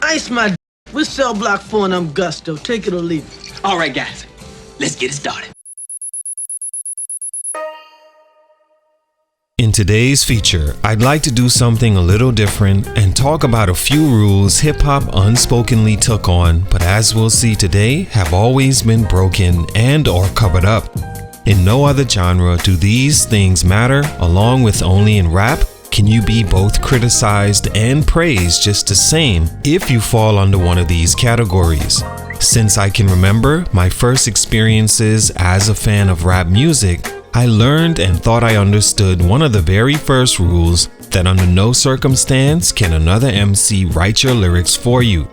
Ice my We're cell block 4 and I'm Gusto. Take it or leave it. All right, guys. Let's get it started. In today's feature, I'd like to do something a little different and talk about a few rules hip-hop unspokenly took on, but as we'll see today, have always been broken and or covered up. In no other genre do these things matter, along with only in rap can you be both criticized and praised just the same if you fall under one of these categories. Since I can remember my first experiences as a fan of rap music, I learned and thought I understood one of the very first rules, that under no circumstance can another MC write your lyrics for you.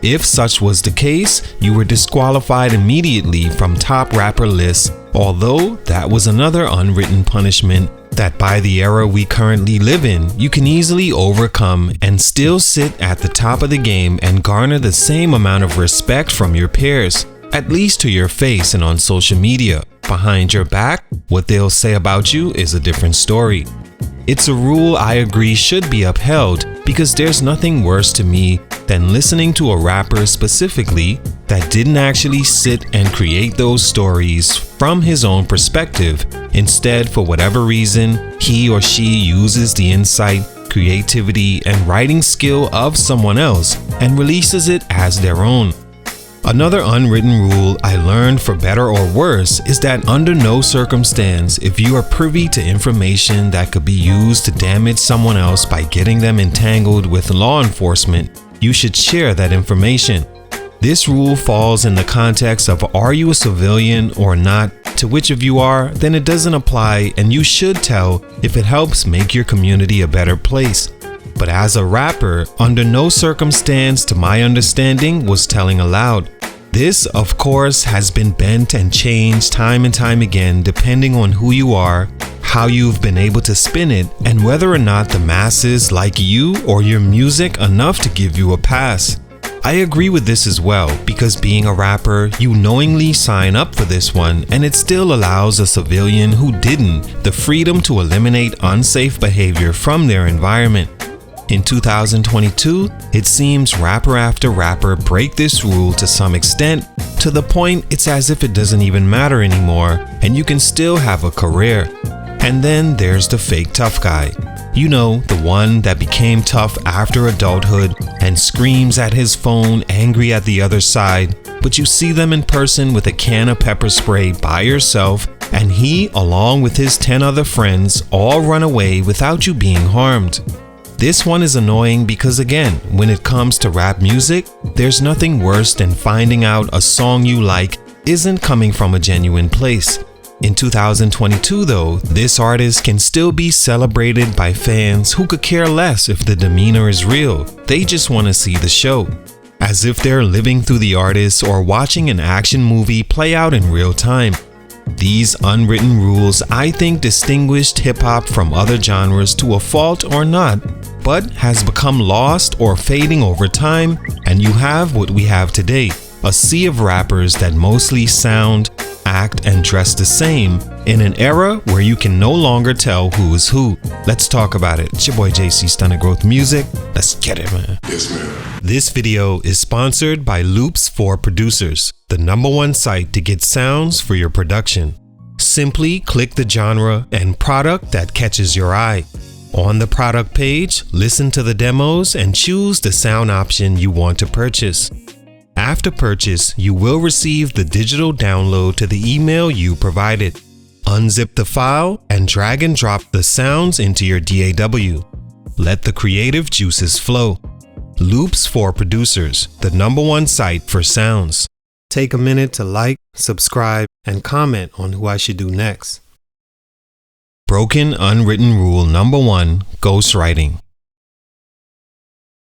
If such was the case, you were disqualified immediately from top rapper lists, although that was another unwritten punishment that by the era we currently live in, you can easily overcome and still sit at the top of the game and garner the same amount of respect from your peers, at least to your face and on social media. Behind your back, what they'll say about you is a different story. It's a rule I agree should be upheld because there's nothing worse to me than listening to a rapper specifically that didn't actually sit and create those stories from his own perspective. Instead, for whatever reason, he or she uses the insight, creativity, and writing skill of someone else and releases it as their own. Another unwritten rule I learned, for better or worse, is that under no circumstance, if you are privy to information that could be used to damage someone else by getting them entangled with law enforcement, you should share that information. This rule falls in the context of are you a civilian or not. To which of you are, then it doesn't apply and you should tell if it helps make your community a better place. But as a rapper, under no circumstance to my understanding was telling aloud. This, of course, has been bent and changed time and time again depending on who you are, how you've been able to spin it, and whether or not the masses like you or your music enough to give you a pass. I agree with this as well, because being a rapper, you knowingly sign up for this one, and it still allows a civilian who didn't the freedom to eliminate unsafe behavior from their environment. In 2022, it seems rapper after rapper break this rule to some extent, to the point it's as if it doesn't even matter anymore and you can still have a career. And then there's the fake tough guy. You know, the one that became tough after adulthood and screams at his phone angry at the other side, but you see them in person with a can of pepper spray by yourself and he, along with his 10 other friends, all run away without you being harmed. This one is annoying because again, when it comes to rap music, there's nothing worse than finding out a song you like isn't coming from a genuine place. In 2022 though, this artist can still be celebrated by fans who could care less if the demeanor is real. They just want to see the show. As if they're living through the artist or watching an action movie play out in real time. These unwritten rules, I think, distinguished hip-hop from other genres to a fault or not, but has become lost or fading over time, and you have what we have today, a sea of rappers that mostly sound, act, and dress the same in an era where you can no longer tell who is who. Let's talk about it. It's your boy JC Stunner Growth Music. Let's get it, man. Yes, man. This video is sponsored by Loops for Producers, the #1 site to get sounds for your production. Simply click the genre and product that catches your eye. On the product page, listen to the demos and choose the sound option you want to purchase. After purchase, you will receive the digital download to the email you provided. Unzip the file and drag and drop the sounds into your DAW. Let the creative juices flow. Loops for Producers, the #1 site for sounds. Take a minute to like, subscribe, and comment on who I should do next. Broken unwritten rule #1, ghostwriting.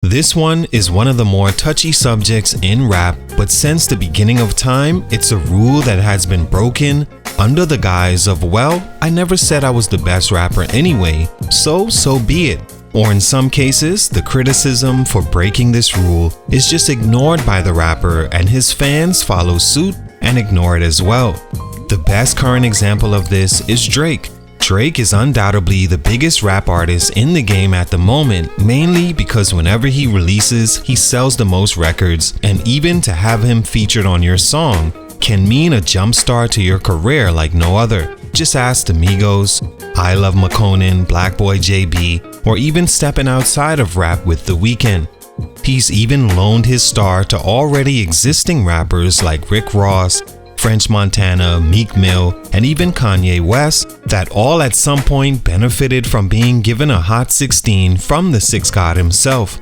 This one is one of the more touchy subjects in rap, but since the beginning of time, it's a rule that has been broken under the guise of, well, I never said I was the best rapper anyway, so be it. Or in some cases, the criticism for breaking this rule is just ignored by the rapper and his fans follow suit and ignore it as well. The best current example of this is Drake. Drake is undoubtedly the biggest rap artist in the game at the moment, mainly because whenever he releases, he sells the most records, and even to have him featured on your song can mean a jump start to your career like no other. Just ask the Migos, I Love McConan, Blackboy JB, or even stepping outside of rap with The Weeknd. He's even loaned his star to already existing rappers like Rick Ross, French Montana, Meek Mill, and even Kanye West that all at some point benefited from being given a Hot 16 from the Six God himself.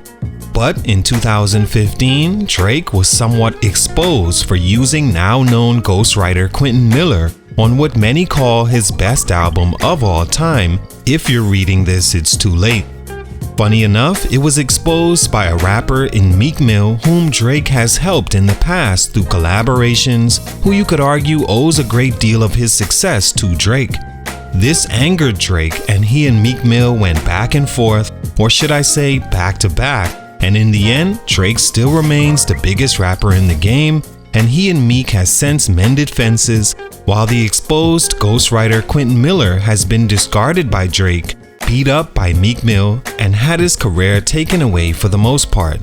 But in 2015, Drake was somewhat exposed for using now-known ghostwriter Quentin Miller on what many call his best album of all time. If you're reading this, it's too late. Funny enough, it was exposed by a rapper in Meek Mill whom Drake has helped in the past through collaborations, who you could argue owes a great deal of his success to Drake. This angered Drake, and he and Meek Mill went back and forth, or should I say back to back, and in the end, Drake still remains the biggest rapper in the game, and he and Meek has since mended fences, while the exposed ghostwriter Quentin Miller has been discarded by Drake, beat up by Meek Mill, and had his career taken away for the most part.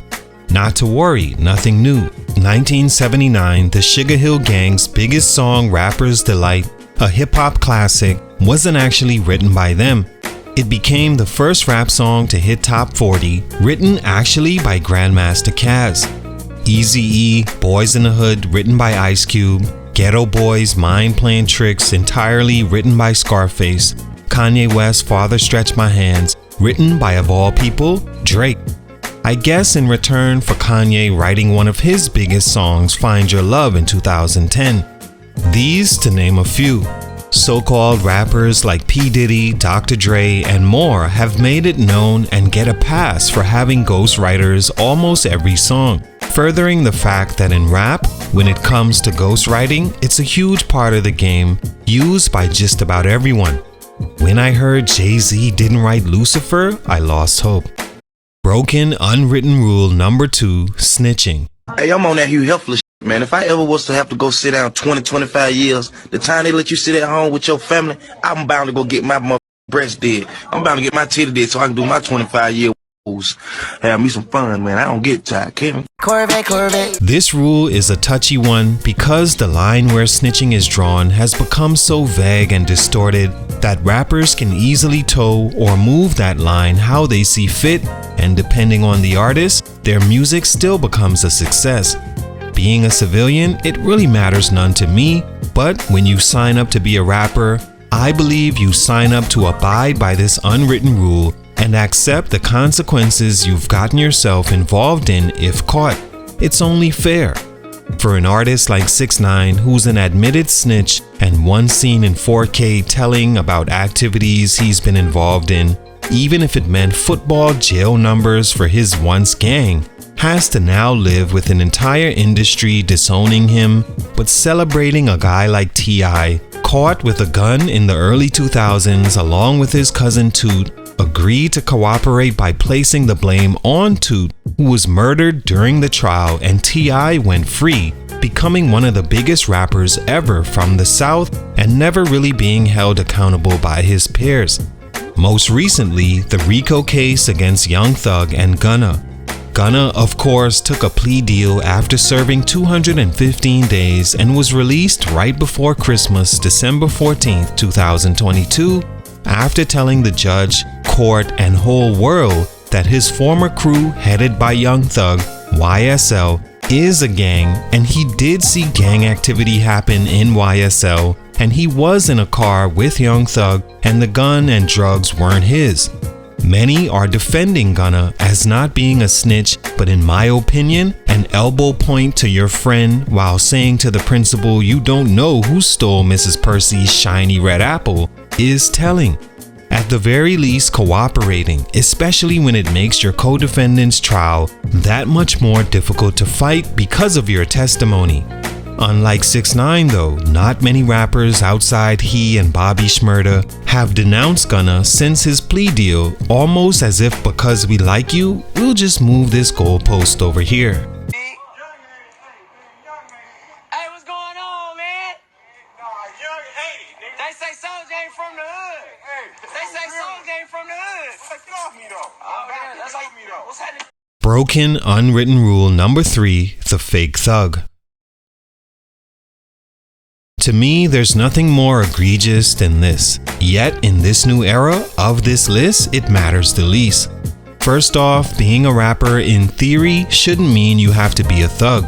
Not to worry, nothing new. 1979, the Sugar Hill Gang's biggest song, Rapper's Delight, a hip-hop classic, wasn't actually written by them. It became the first rap song to hit top 40, written actually by Grandmaster Caz. Eazy-E, Boys in the Hood, written by Ice Cube. Ghetto Boys, Mind Playing Tricks, entirely written by Scarface. Kanye West, Father Stretch My Hands, written by, of all people, Drake. I guess in return for Kanye writing one of his biggest songs, Find Your Love, in 2010. These to name a few. So-called rappers like P. Diddy, Dr. Dre, and more have made it known and get a pass for having ghostwriters almost every song, furthering the fact that in rap, when it comes to ghostwriting, it's a huge part of the game, used by just about everyone. When I heard Jay-Z didn't write Lucifer, I lost hope. Broken Unwritten Rule number 2, Snitching. Hey, I'm on that Hugh Hefner shit, man. If I ever was to have to go sit down 20, 25 years, the time they let you sit at home with your family, I'm bound to go get my mother breast dead. I'm bound to get my titty dead so I can do my 25-year have me some fun, man. I don't get tired, Kevin. Corvette. This rule is a touchy one because the line where snitching is drawn has become so vague and distorted that rappers can easily toe or move that line how they see fit, and depending on the artist, their music still becomes a success. Being a civilian, it really matters none to me, but when you sign up to be a rapper, I believe you sign up to abide by this unwritten rule and accept the consequences you've gotten yourself involved in if caught. It's only fair. For an artist like 6ix9ine, who's an admitted snitch and one seen in 4K telling about activities he's been involved in, even if it meant football jail numbers for his once gang, has to now live with an entire industry disowning him, but celebrating a guy like T.I., caught with a gun in the early 2000s along with his cousin Toot, agreed to cooperate by placing the blame on Toot, who was murdered during the trial, and T.I. went free, becoming one of the biggest rappers ever from the South and never really being held accountable by his peers. Most recently, the RICO case against Young Thug and Gunna. Gunna, of course, took a plea deal after serving 215 days and was released right before Christmas, December 14, 2022, after telling the judge, court, and whole world that his former crew headed by Young Thug, YSL, is a gang, and he did see gang activity happen in YSL, and he was in a car with Young Thug, and the gun and drugs weren't his. Many are defending Gunna as not being a snitch, but in my opinion, an elbow point to your friend while saying to the principal you don't know who stole Mrs. Percy's shiny red apple is telling. At the very least, cooperating, especially when it makes your co-defendant's trial that much more difficult to fight because of your testimony. Unlike 6ix9ine though, not many rappers outside he and Bobby Shmurda have denounced Gunna since his plea deal, almost as if because we like you, we'll just move this goalpost over here. Hey, what's going on, man? They say Soulja ain't from the hood. Broken unwritten rule number 3, the fake thug. To me, there's nothing more egregious than this. Yet, in this new era of this list, it matters the least. First off, being a rapper in theory shouldn't mean you have to be a thug.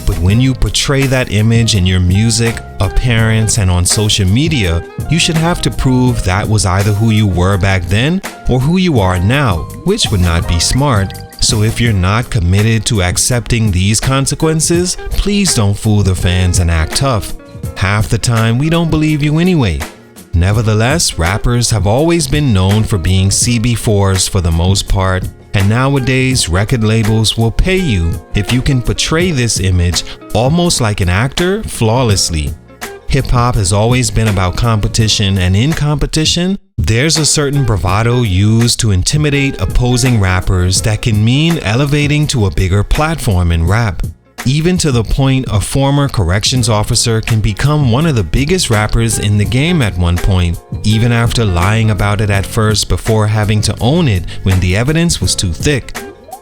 But when you portray that image in your music, appearance, and on social media, you should have to prove that was either who you were back then or who you are now, which would not be smart. So if you're not committed to accepting these consequences, please don't fool the fans and act tough. Half the time, we don't believe you anyway. Nevertheless, rappers have always been known for being CB4s for the most part, and nowadays record labels will pay you if you can portray this image almost like an actor flawlessly. Hip-hop has always been about competition, and in competition, there's a certain bravado used to intimidate opposing rappers that can mean elevating to a bigger platform in rap. Even to the point a former corrections officer can become one of the biggest rappers in the game at one point, even after lying about it at first before having to own it when the evidence was too thick.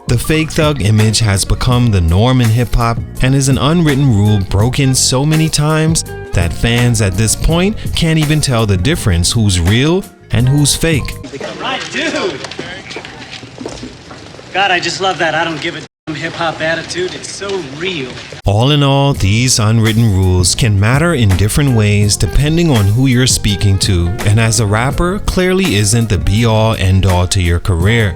The fake thug image has become the norm in hip-hop and is an unwritten rule broken so many times that fans at this point can't even tell the difference who's real and who's fake. Right, dude! God, I just love that I don't give a damn hip-hop attitude. It's so real. All in all, these unwritten rules can matter in different ways depending on who you're speaking to, and as a rapper, clearly isn't the be-all end-all to your career.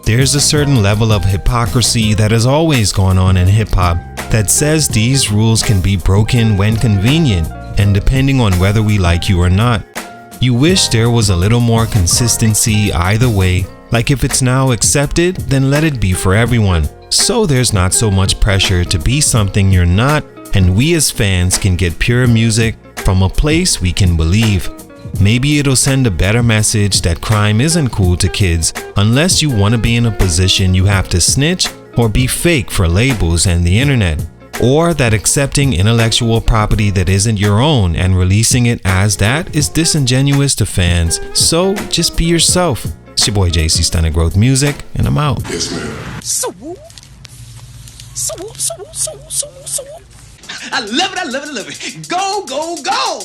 There's a certain level of hypocrisy that has always gone on in hip-hop that says these rules can be broken when convenient, and depending on whether we like you or not. You wish there was a little more consistency either way, like if it's now accepted, then let it be for everyone. So there's not so much pressure to be something you're not, and we as fans can get pure music from a place we can believe. Maybe it'll send a better message that crime isn't cool to kids unless you want to be in a position you have to snitch or be fake for labels and the internet, or that accepting intellectual property that isn't your own and releasing it as that is disingenuous to fans. So just be yourself. It's your boy JC Stunner Growth Music, and I'm out. Yes, ma'am. I love it, I love it, I love it. Go, go, go!